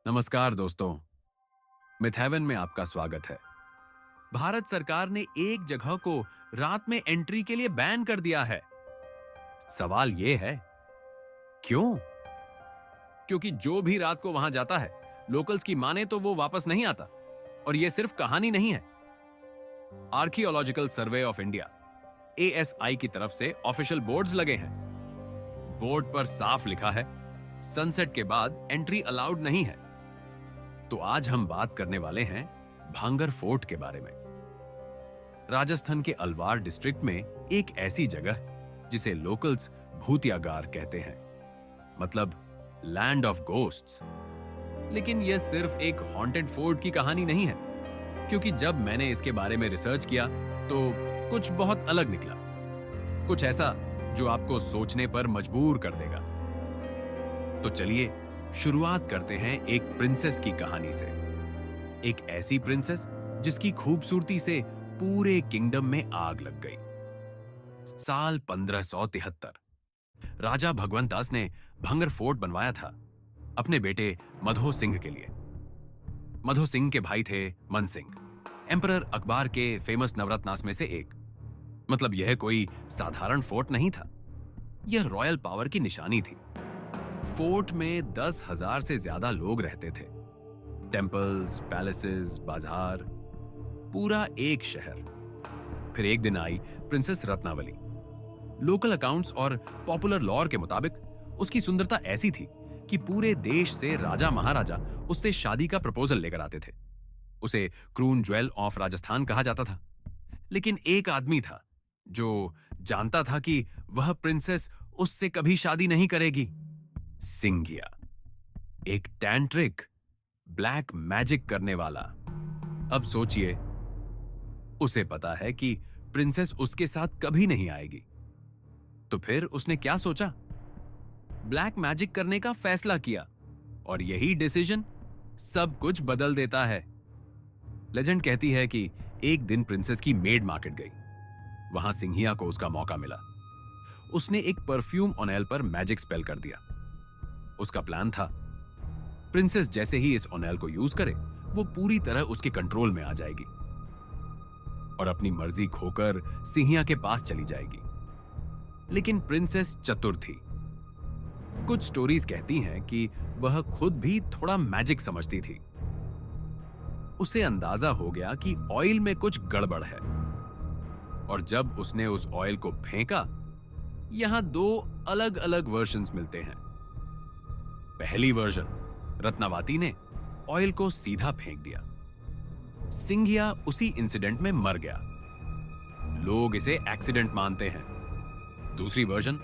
नमस्कार दोस्तों, myth haven में आपका स्वागत है। भारत सरकार ने एक जगह को रात में एंट्री के लिए बैन कर दिया है। सवाल यह है, क्यों? क्योंकि जो भी रात को वहां जाता है, लोकल्स की माने तो वो वापस नहीं आता। और यह सिर्फ कहानी नहीं है। Archaeological survey of India (ASI) की तरफ से ऑफिशियल बोर्ड्स लगे हैं। बोर्ड पर साफ लिखा है, सनसेट के बाद एंट्री अलाउड नहीं है। तो आज हम बात करने वाले हैं भांगर फोर्ट के बारे में। राजस्थान के अलवार डिस्ट्रिक्ट में एक ऐसी जगह जिसे लोकल्स भूतियागार कहते हैं, मतलब लैंड ऑफ गोस्ट्स। लेकिन यह सिर्फ एक हॉन्टेड फोर्ट की कहानी नहीं है, क्योंकि जब मैंने इसके बारे में रिसर्च किया तो कुछ बहुत अलग निकला। कुछ ऐसा जो आपको सोचने पर मजबूर कर देगा। तो चलिए शुरुआत करते हैं एक प्रिंसेस की कहानी से। एक ऐसी प्रिंसेस जिसकी खूबसूरती से पूरे किंगडम में आग लग गई। साल 1573 राजा भगवंत दास ने भंगर फोर्ट बनवाया था अपने बेटे मधो सिंह के लिए। मधो सिंह के भाई थे मन सिंह, एम्परर अकबर के फेमस नवरत्नास में से एक। मतलब यह कोई साधारण फोर्ट नहीं था, यह रॉयल पावर की निशानी थी। फोर्ट में 10,000 से ज्यादा लोग रहते थे। टेंपल्स, पैलेसेस, बाजार, पूरा एक शहर। फिर एक दिन आई प्रिंसेस रत्नावली। लोकल अकाउंट्स और पॉपुलर लॉर के मुताबिक उसकी सुंदरता ऐसी थी कि पूरे देश से राजा महाराजा उससे शादी का प्रपोजल लेकर आते थे। उसे क्रून ज्वेल ऑफ राजस्थान कहा जाता था। लेकिन एक आदमी था जो जानता था कि वह प्रिंसेस उससे कभी शादी नहीं करेगी। सिंघिया, एक टैंट्रिक, ब्लैक मैजिक करने वाला। अब सोचिए, उसे पता है कि प्रिंसेस उसके साथ कभी नहीं आएगी। तो फिर उसने क्या सोचा? ब्लैक मैजिक करने का फैसला किया। और यही डिसीजन सब कुछ बदल देता है। लेजेंड कहती है कि एक दिन प्रिंसेस की मेड मार्केट गई। वहां सिंघिया को उसका मौका मिला। उसने एक परफ्यूम ऑनेल पर मैजिक स्पेल कर दिया। उसका प्लान था, प्रिंसेस जैसे ही इस ऑनेल को यूज करे, वो पूरी तरह उसके कंट्रोल में आ जाएगी और अपनी मर्जी खोकर सिंघिया के पास चली जाएगी। लेकिन प्रिंसेस चतुर थी। कुछ स्टोरीज कहती हैं कि वह खुद भी थोड़ा मैजिक समझती थी। उसे अंदाजा हो गया कि ऑयल में कुछ गड़बड़ है। और जब उसने उस ऑयल को फेंका, यहां दो अलग अलग वर्जन्स मिलते हैं। पहली वर्जन, रत्नावती ने ऑयल को सीधा फेंक दिया। सिंघिया उसी इंसिडेंट में मर गया। लोग इसे एक्सीडेंट मानते हैं। दूसरी वर्जन,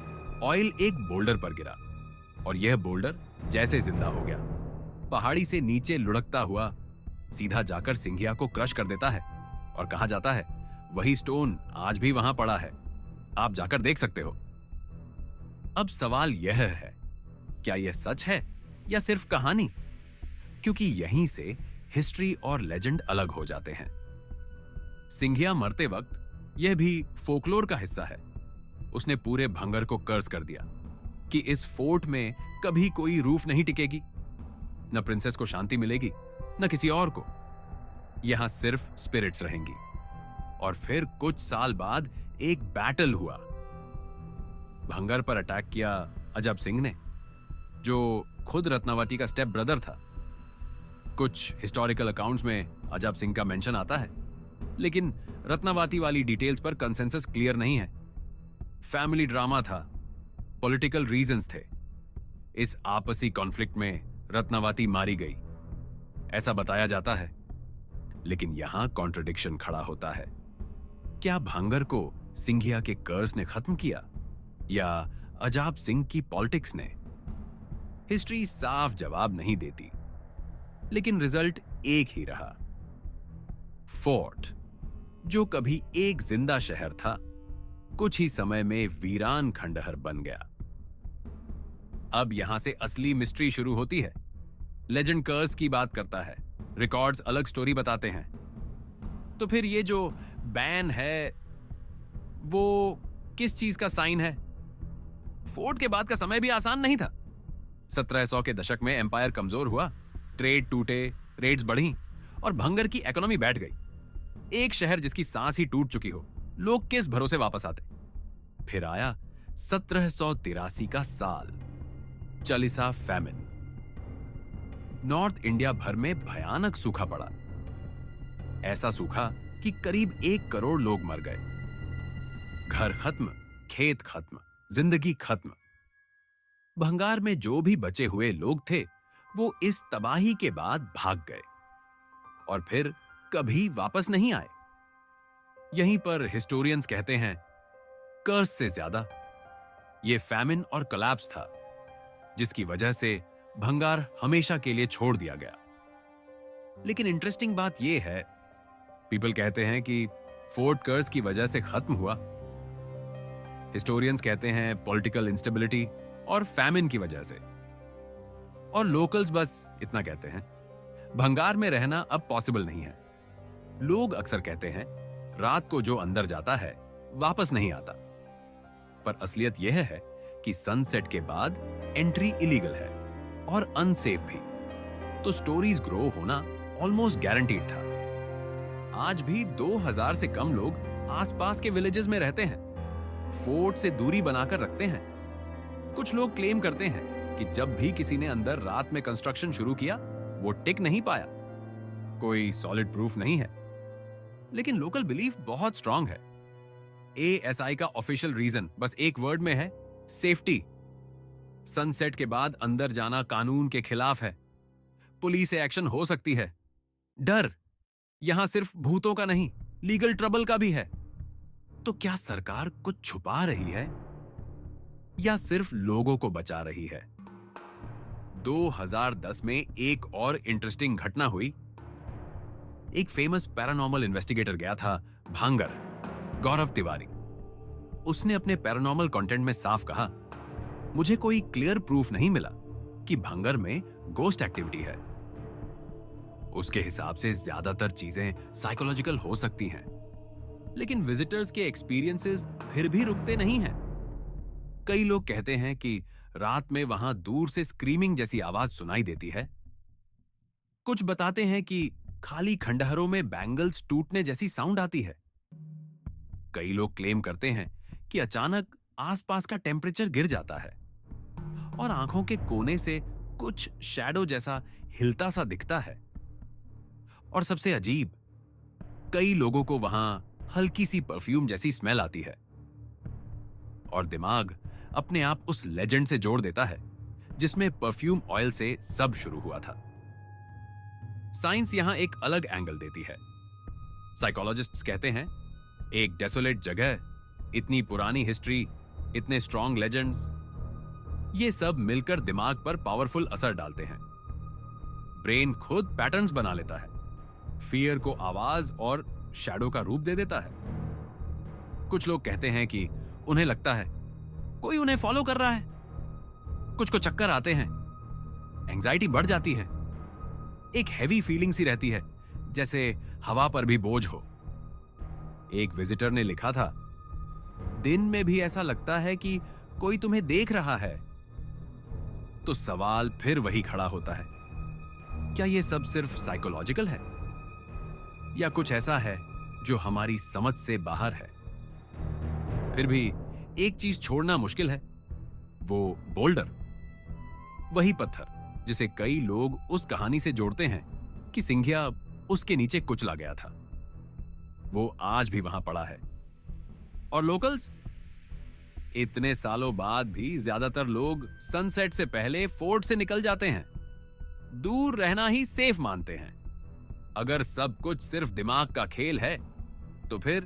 ऑयल एक बोल्डर पर गिरा और यह बोल्डर जैसे जिंदा हो गया, पहाड़ी से नीचे लुढ़कता हुआ सीधा जाकर सिंघिया को क्रश कर देता है। और कहा जाता है वही स्टोन आज भी वहां पड़ा है, आप जाकर देख सकते हो। अब सवाल यह है, क्या यह सच है या सिर्फ कहानी? क्योंकि यहीं से हिस्ट्री और लेजेंड अलग हो जाते हैं। सिंघिया मरते वक्त यह भी फोकलोर का हिस्सा है। उसने पूरे भंगर को कर्ज कर दिया कि इस फोर्ट में कभी कोई रूफ नहीं टिकेगी, न प्रिंसेस को शांति मिलेगी, न किसी और को। यहां सिर्फ स्पिरिट्स रहेंगी। और फिर कुछ साल बाद एक बैटल हुआ। भंगर पर अटैक किया अजब सिंह ने, जो खुद रत्नावती का स्टेप ब्रदर था। कुछ हिस्टोरिकल अकाउंट्स में अजब सिंह का मेंशन आता है, लेकिन रत्नावती वाली डिटेल्स पर कंसेंसस क्लियर नहीं है। फैमिली ड्रामा था, पॉलिटिकल रीजंस थे। इस आपसी कॉन्फ्लिक्ट में रत्नावती मारी गई, ऐसा बताया जाता है। लेकिन यहां कॉन्ट्रडिक्शन खड़ा होता है। क्या भांगर को सिंघिया के कर्ज ने खत्म किया या अजाब सिंह की पॉलिटिक्स ने? हिस्ट्री साफ जवाब नहीं देती, लेकिन रिजल्ट एक ही रहा। फोर्ट, जो कभी एक जिंदा शहर था, कुछ ही समय में वीरान खंडहर बन गया। अब यहां से असली मिस्ट्री शुरू होती है। लेजेंड कर्स की बात करता है, रिकॉर्ड्स अलग स्टोरी बताते हैं। तो फिर ये जो बैन है, वो किस चीज का साइन है? फोर्ट के बाद का समय भी आसान नहीं था। 1700 के दशक में एम्पायर कमजोर हुआ, ट्रेड टूटे, रेट्स बढ़ी और भंगर की इकोनॉमी बैठ गई। एक शहर जिसकी सांस ही टूट चुकी हो, लोग किस भरोसे वापस आते? फिर आया 1783 का साल, चालीसा फैमिन। नॉर्थ इंडिया भर में भयानक सूखा पड़ा। ऐसा सूखा कि करीब 1 करोड़ लोग मर गए। घर खत्म, खेत खत्म, जिंदगी खत्म। भंगार में जो भी बचे हुए लोग थे, वो इस तबाही के बाद भाग गए और फिर कभी वापस नहीं आए। यहीं पर हिस्टोरियंस कहते हैं, कर्स से ज्यादा ये फैमिन और कोलैप्स था, जिसकी वजह से भंगार हमेशा के लिए छोड़ दिया गया। लेकिन इंटरेस्टिंग बात यह है, पीपल कहते हैं कि फोर्ट कर्स की वजह से खत्म हुआ। हिस्टोरियंस कहते हैं पॉलिटिकल इंस्टेबिलिटी और फैमिन की वजह से। और लोकल्स बस इतना कहते हैं, भंगार में रहना अब पॉसिबल नहीं है। लोग अक्सर कहते हैं, रात को जो अंदर जाता है वापस नहीं आता। पर असलियत यह है कि सनसेट के बाद एंट्री इलीगल है और अनसेफ भी। तो स्टोरीज ग्रो होना ऑलमोस्ट गारंटीड था। आज भी 2000 से कम लोग आसपास के विलेजेस में रहते हैं, फोर्ट से दूरी बनाकर रखते हैं। कुछ लोग क्लेम करते हैं कि जब भी किसी ने अंदर रात में कंस्ट्रक्शन शुरू किया, वो टिक नहीं पाया। कोई सॉलिड प्रूफ नहीं है, लेकिन लोकल बिलीफ बहुत स्ट्रांग है। एएसआई का ऑफिशियल रीजन बस एक वर्ड में है, सेफ्टी। सनसेट के बाद अंदर जाना कानून के खिलाफ है, पुलिस से एक्शन हो सकती है। डर यहां सिर्फ भूतों का नहीं, लीगल ट्रबल का भी है। तो क्या सरकार कुछ छुपा रही है या सिर्फ लोगों को बचा रही है? 2010 में एक और इंटरेस्टिंग घटना हुई। एक फेमस पैरानॉर्मल इन्वेस्टिगेटर गया था भांगर, गौरव तिवारी। उसने अपने पैरानॉर्मल कंटेंट में साफ कहा, मुझे कोई क्लियर प्रूफ नहीं मिला कि भांगर में गोस्ट एक्टिविटी है। उसके हिसाब से ज्यादातर चीजें साइकोलॉजिकल हो सकती हैं, लेकिन विजिटर्स के एक्सपीरियंसेस फिर भी रुकते नहीं हैं। कई लोग कहते हैं कि रात में वहां दूर से स्क्रीमिंग जैसी आवाज सुनाई देती है। कुछ बताते हैं कि खाली खंडहरों में बैंगल्स टूटने जैसी साउंड आती है। कई लोग क्लेम करते हैं कि अचानक आसपास का टेम्परेचर गिर जाता है और आंखों के कोने से कुछ शैडो जैसा हिलता सा दिखता है। और सबसे अजीब, कई लोगों को वहां हल्की सी परफ्यूम जैसी स्मेल आती है और दिमाग अपने आप उस लेजेंड से जोड़ देता है जिसमें परफ्यूम ऑयल से सब शुरू हुआ था। साइंस यहां एक अलग एंगल देती है। साइकोलॉजिस्ट्स कहते हैं, एक डेसोलेट जगह, इतनी पुरानी हिस्ट्री, इतने स्ट्रॉन्ग लेजेंड्स, ये सब मिलकर दिमाग पर पावरफुल असर डालते हैं। ब्रेन खुद पैटर्न्स बना लेता है, फियर को आवाज और शैडो का रूप दे देता है। कुछ लोग कहते हैं कि उन्हें लगता है कोई उन्हें फॉलो कर रहा है। कुछ को चक्कर आते हैं, एंजाइटी बढ़ जाती है, एक हैवी फीलिंग सी रहती है, जैसे हवा पर भी बोझ हो। एक विजिटर ने लिखा था, दिन में भी ऐसा लगता है कि कोई तुम्हें देख रहा है। तो सवाल फिर वही खड़ा होता है, क्या यह सब सिर्फ साइकोलॉजिकल है या कुछ ऐसा है जो हमारी समझ से बाहर है? फिर भी एक चीज छोड़ना मुश्किल है, वो बोल्डर, वही पत्थर जिसे कई लोग उस कहानी से जोड़ते हैं कि सिंघिया उसके नीचे कुचला गया था। वो आज भी वहां पड़ा है। और लोकल्स, इतने सालों बाद भी ज्यादातर लोग सनसेट से पहले फोर्ट से निकल जाते हैं। दूर रहना ही सेफ मानते हैं। अगर सब कुछ सिर्फ दिमाग का खेल है, तो फिर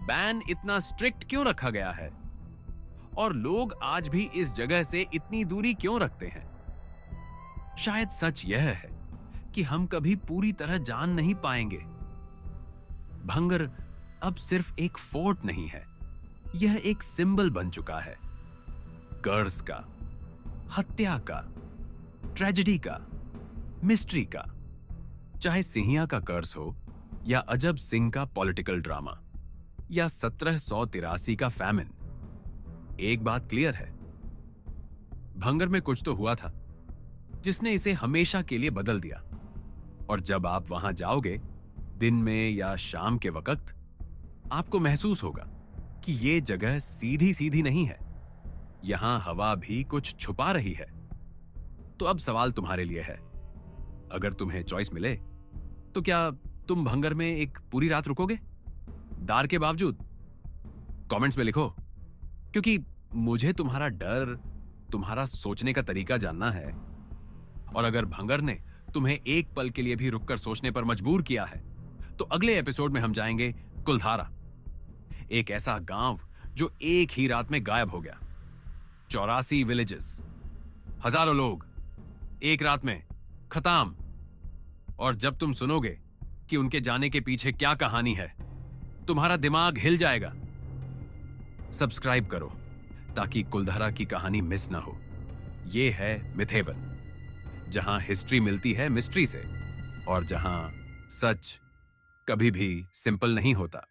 बैन इतना स्ट्रिक्ट क्यों रखा गया है? और लोग आज भी इस जगह से इतनी दूरी क्यों रखते हैं? शायद सच यह है कि हम कभी पूरी तरह जान नहीं पाएंगे। भंगर अब सिर्फ एक फोर्ट नहीं है, यह एक सिंबल बन चुका है, कर्स का, हत्या का, ट्रेजेडी का, मिस्ट्री का। चाहे सिंहिया का कर्स हो या अजब सिंह का पॉलिटिकल ड्रामा या 1783 का फैमिन, एक बात क्लियर है, भंगर में कुछ तो हुआ था जिसने इसे हमेशा के लिए बदल दिया। और जब आप वहां जाओगे, दिन में या शाम के वक्त, आपको महसूस होगा कि ये जगह सीधी सीधी नहीं है। यहां हवा भी कुछ छुपा रही है। तो अब सवाल तुम्हारे लिए है, अगर तुम्हें चॉइस मिले तो क्या तुम भंगर में एक पूरी रात रुकोगे, डर के बावजूद? कमेंट्स में लिखो, क्योंकि मुझे तुम्हारा डर, तुम्हारा सोचने का तरीका जानना है। और अगर भंगर ने तुम्हें एक पल के लिए भी रुककर सोचने पर मजबूर किया है, तो अगले एपिसोड में हम जाएंगे कुलधारा, एक ऐसा गांव जो एक ही रात में गायब हो गया। 84 विलेजेस, हजारों लोग, एक रात में खत्म। और जब तुम सुनोगे कि उनके जाने के पीछे क्या कहानी है, तुम्हारा दिमाग हिल जाएगा। सब्सक्राइब करो ताकि कुलधारा की कहानी मिस ना हो। यह है मिथेवन, जहां हिस्ट्री मिलती है मिस्ट्री से, और जहां सच कभी भी सिंपल नहीं होता।